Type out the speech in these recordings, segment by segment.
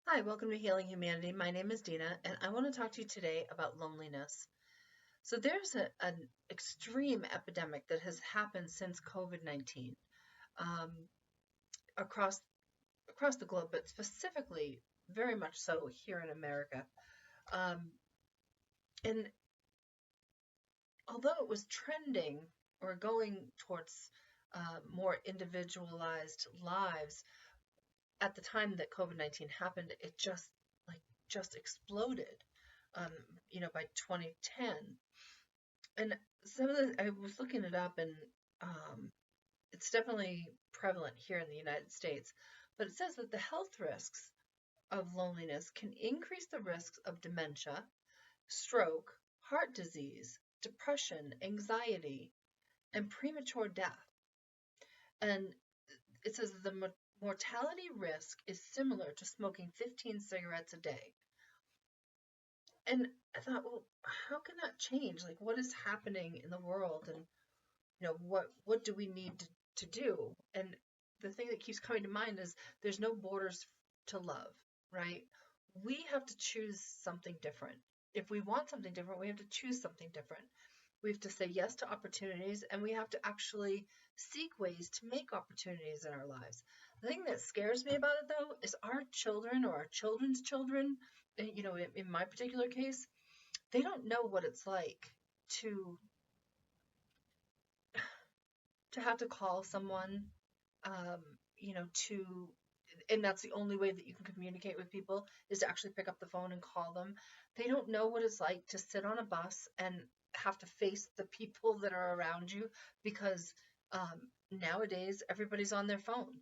Hi, welcome to Healing Humanity. My name is Dina, and I want to talk to you today about loneliness. So, there's an extreme epidemic that has happened since COVID-19 um, across across the globe, but specifically, very much so here in America. Um, and although it was trending or going towards more individualized lives at the time that COVID-19 happened, it just exploded. Um, by 2010. And I was looking it up, and it's definitely prevalent here in the United States. But it says that the health risks of loneliness can increase the risks of dementia, stroke, heart disease, depression, anxiety, and premature death. And it says that the mortality risk is similar to smoking 15 cigarettes a day. And I thought, well, how can that change? Like, what is happening in the world? And what do we need to do? And the thing that keeps coming to mind is there's no borders to love, right? We have to choose something different. If we want something different, we have to choose something different. We have to say yes to opportunities, and we have to actually seek ways to make opportunities in our lives. The thing that scares me about it, though, is our children or our children's children, in my particular case, they don't know what it's like to to have to call someone, um, to, and that's the only way that you can communicate with people is to actually pick up the phone and call them. They don't know what it's like to sit on a bus and have to face the people that are around you because nowadays everybody's on their phone.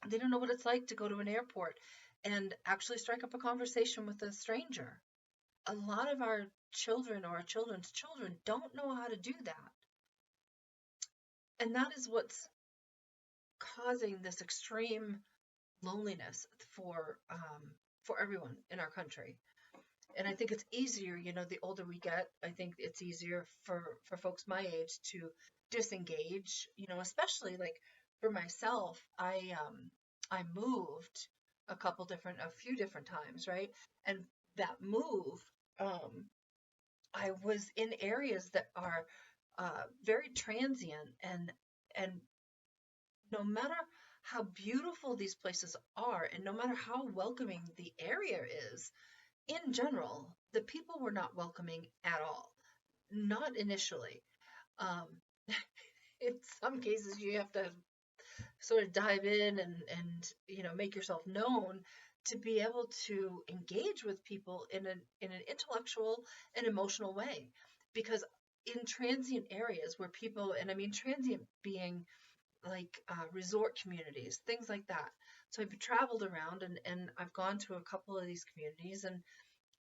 They don't know what it's like to go to an airport and actually strike up a conversation with a stranger. A lot of our children or our children's children don't know how to do that. And that is what's causing this extreme loneliness for everyone in our country. And I think it's easier, the older we get, I think it's easier for folks my age to disengage, especially like for myself, I moved a few different times, right? And that move, um, I was in areas that are very transient, and no matter how beautiful these places are and no matter how welcoming the area is, in general, the people were not welcoming at all. Not initially. Um, in some cases, you have to sort of dive in and make yourself known to be able to engage with people in an intellectual and emotional way. Because in transient areas where people, and I mean transient being like resort communities, things like that. So I've traveled around, and I've gone to a couple of these communities, and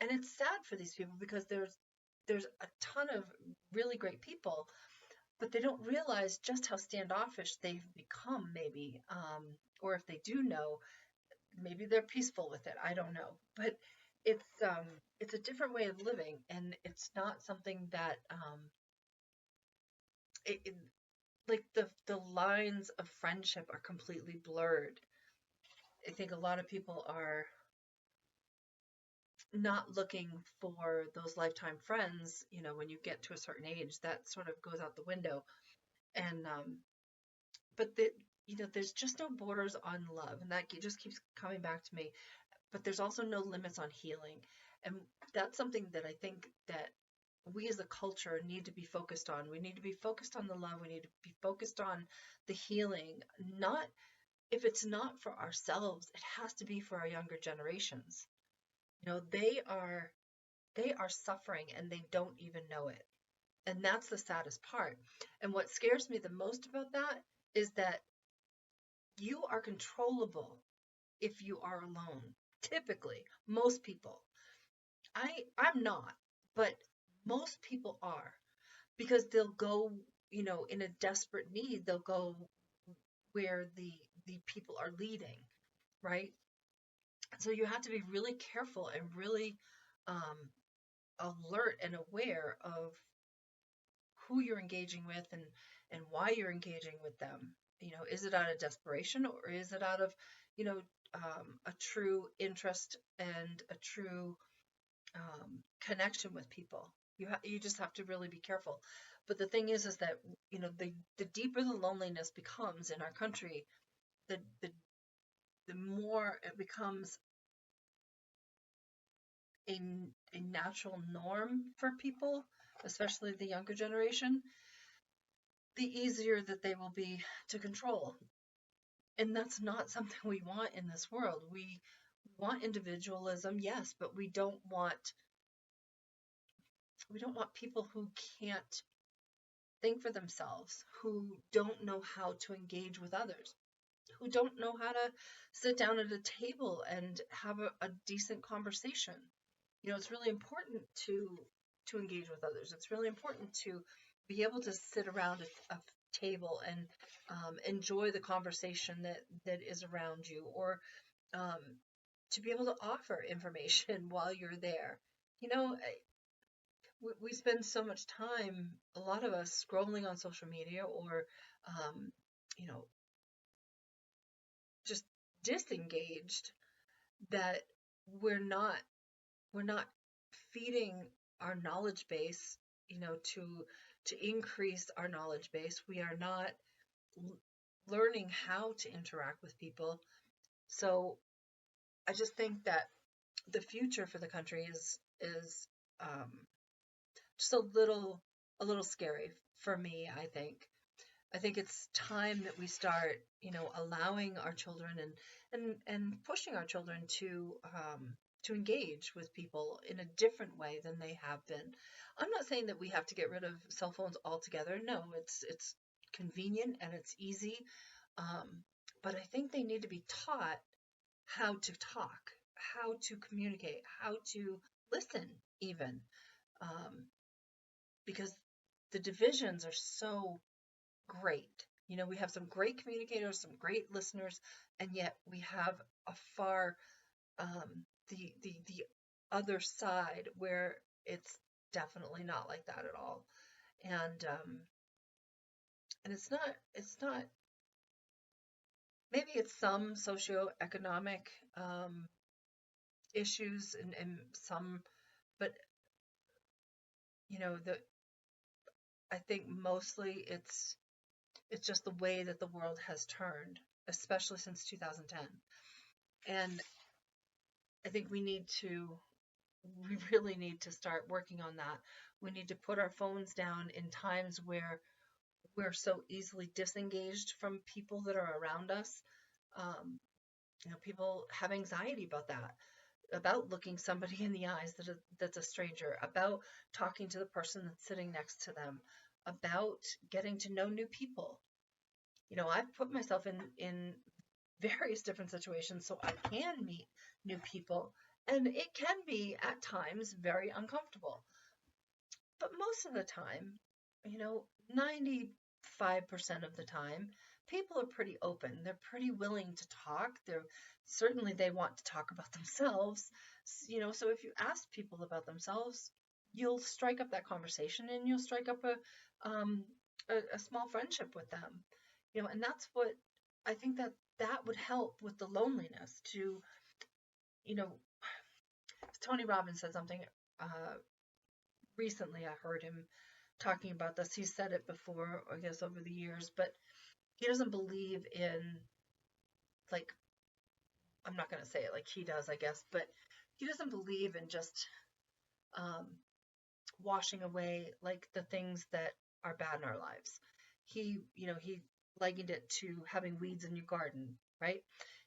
it's sad for these people because there's a ton of really great people, but they don't realize just how standoffish they've become, maybe, or if they do know, maybe they're peaceful with it. I don't know, but it's a different way of living, and it's not something that it, like the lines of friendship are completely blurred. I think a lot of people are not looking for those lifetime friends. When you get to a certain age, that sort of goes out the window. And but there's just no borders on love, and that just keeps coming back to me. But there's also no limits on healing, and that's something that I think that we as a culture need to be focused on. We need to be focused on the love. We need to be focused on the healing. Not if it's not for ourselves, it has to be for our younger generations. They are suffering and they don't even know it. And that's the saddest part. And what scares me the most about that is that you are controllable if you are alone. Typically, most people. I'm not, but most people are because they'll go, in a desperate need, they'll go where the people are leading, right? So you have to be really careful and really um, alert and aware of who you're engaging with and why you're engaging with them. Is it out of desperation or is it out of, you know, a true interest and a true connection with people. You just have to really be careful. But the thing is that the deeper the loneliness becomes in our country, the the the more it becomes a a natural norm for people, especially the younger generation, the easier that they will be to control. And that's not something we want in this world. We want individualism, yes, but we don't want people who can't think for themselves, who don't know how to engage with others, who don't know how to sit down at a table and have a decent conversation. It's really important to engage with others. It's really important to be able to sit around a table and enjoy the conversation that is around you, or um, to be able to offer information while you're there. We spend so much time, a lot of us, scrolling on social media, or um, you know, just disengaged, that we're not we're not feeding our knowledge base, to increase our knowledge base. We are not l- learning how to interact with people. So I just think that the future for the country is um, just a little scary for me. I think it's time that we start, allowing our children and pushing our children to engage with people in a different way than they have been. I'm not saying that we have to get rid of cell phones altogether. No, it's convenient and it's easy, um, but I think they need to be taught how to talk, how to communicate, how to listen, even, um, because the divisions are so great. We have some great communicators, some great listeners, and yet we have a far the other side where it's definitely not like that at all. And it's not maybe it's some socioeconomic um, issues, and some, but the I think mostly it's just the way that the world has turned, especially since 2010. And I think we really need to start working on that. We need to put our phones down in times where we're so easily disengaged from people that are around us. Um, people have anxiety about that, about looking somebody in the eyes that's a stranger, about talking to the person that's sitting next to them, about getting to know new people. I've put myself in various different situations so I can meet new people, and it can be at times very uncomfortable. But most of the time, 95% of the time, people are pretty open. They're pretty willing to talk. They want to talk about themselves. So if you ask people about themselves, you'll strike up that conversation, and you'll strike up um, a small friendship with them. And that's what I think that would help with the loneliness. To you know Tony Robbins said something recently. I heard him talking about this. He's said it before, I guess, over the years, but he doesn't believe in, like, I'm not going to say it like he does, I guess, but he doesn't believe in just um, washing away, like, the things that are bad in our lives. He likened it to having weeds in your garden, right?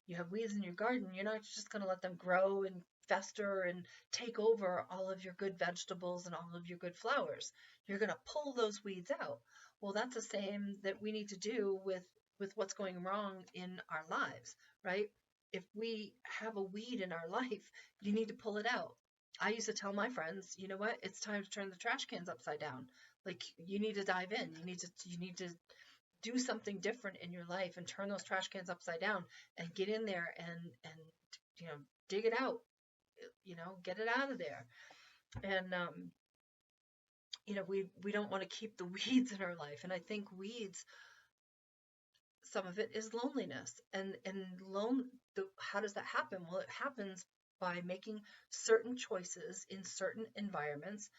You have weeds in your garden, you're not just going to let them grow and fester and take over all of your good vegetables and all of your good flowers. You're going to pull those weeds out. Well, that's the same that we need to do with what's going wrong in our lives, right? If we have a weed in our life, you need to pull it out. I used to tell my friends, you know what? It's time to turn the trash cans upside down. Like, you need to dive in. You need to do something different in your life and turn those trash cans upside down and get in there and dig it out. Get it out of there. And we don't want to keep the weeds in our life. And I think weeds some of it is loneliness. How does that happen? Well, it happens by making certain choices in certain environments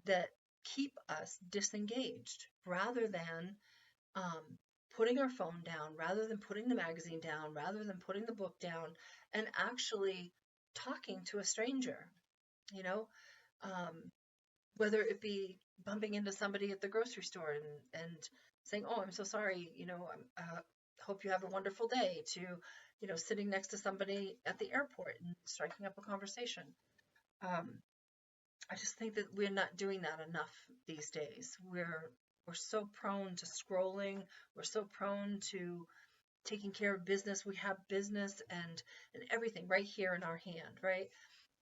that keep us disengaged rather than um, putting our phone down, rather than putting the magazine down, rather than putting the book down, and actually talking to a stranger, you know, um, whether it be bumping into somebody at the grocery store and saying, "Oh, I'm so sorry, hope you have a wonderful day," to, sitting next to somebody at the airport and striking up a conversation. Um, I just think that we're not doing that enough these days. We're so prone to scrolling. We're so prone to taking care of business. We have business and everything right here in our hand, right?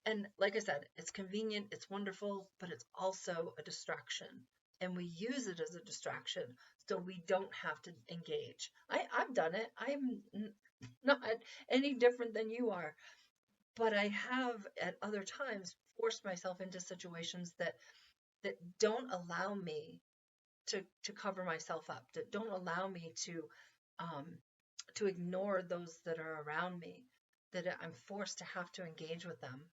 And like I said, it's convenient, it's wonderful, but it's also a distraction. And we use it as a distraction so we don't have to engage. I've done it. Not any different than you are, but I have at other times forced myself into situations that don't allow me to cover myself up, that don't allow me um, to ignore those that are around me, that I'm forced to have to engage with them.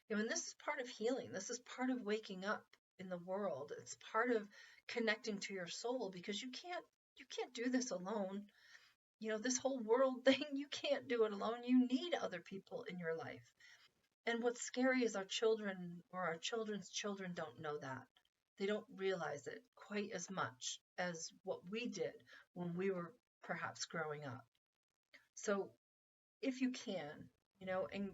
And this is part of healing. This is part of waking up in the world. It's part of connecting to your soul because you can't do this alone. This whole world thing, you can't do it alone. You need other people in your life. And what's scary is our children or our children's children don't know that. They don't realize it quite as much as what we did when we were perhaps growing up. So if you can, and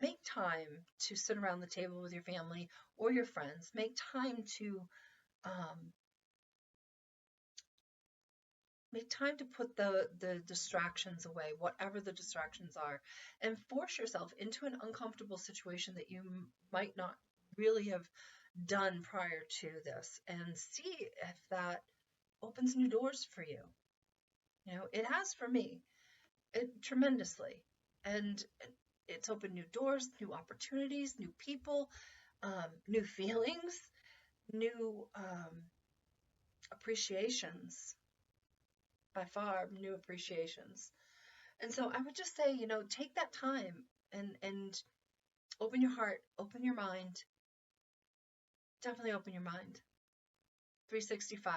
make time to sit around the table with your family or your friends, um, make time to put the distractions away, whatever the distractions are, and force yourself into an uncomfortable situation that you might not really have done prior to this, and see if that opens new doors for you. It has for me, tremendously. And it's opened new doors, new opportunities, new people, new feelings, new appreciations, by far new appreciations. And so I would just say, take that time and open your heart, open your mind, definitely open your mind. 365,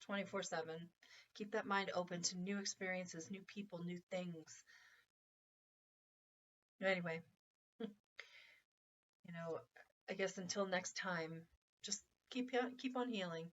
24/7. Keep that mind open to new experiences, new people, new things. Anyway, I guess until next time, just keep on healing.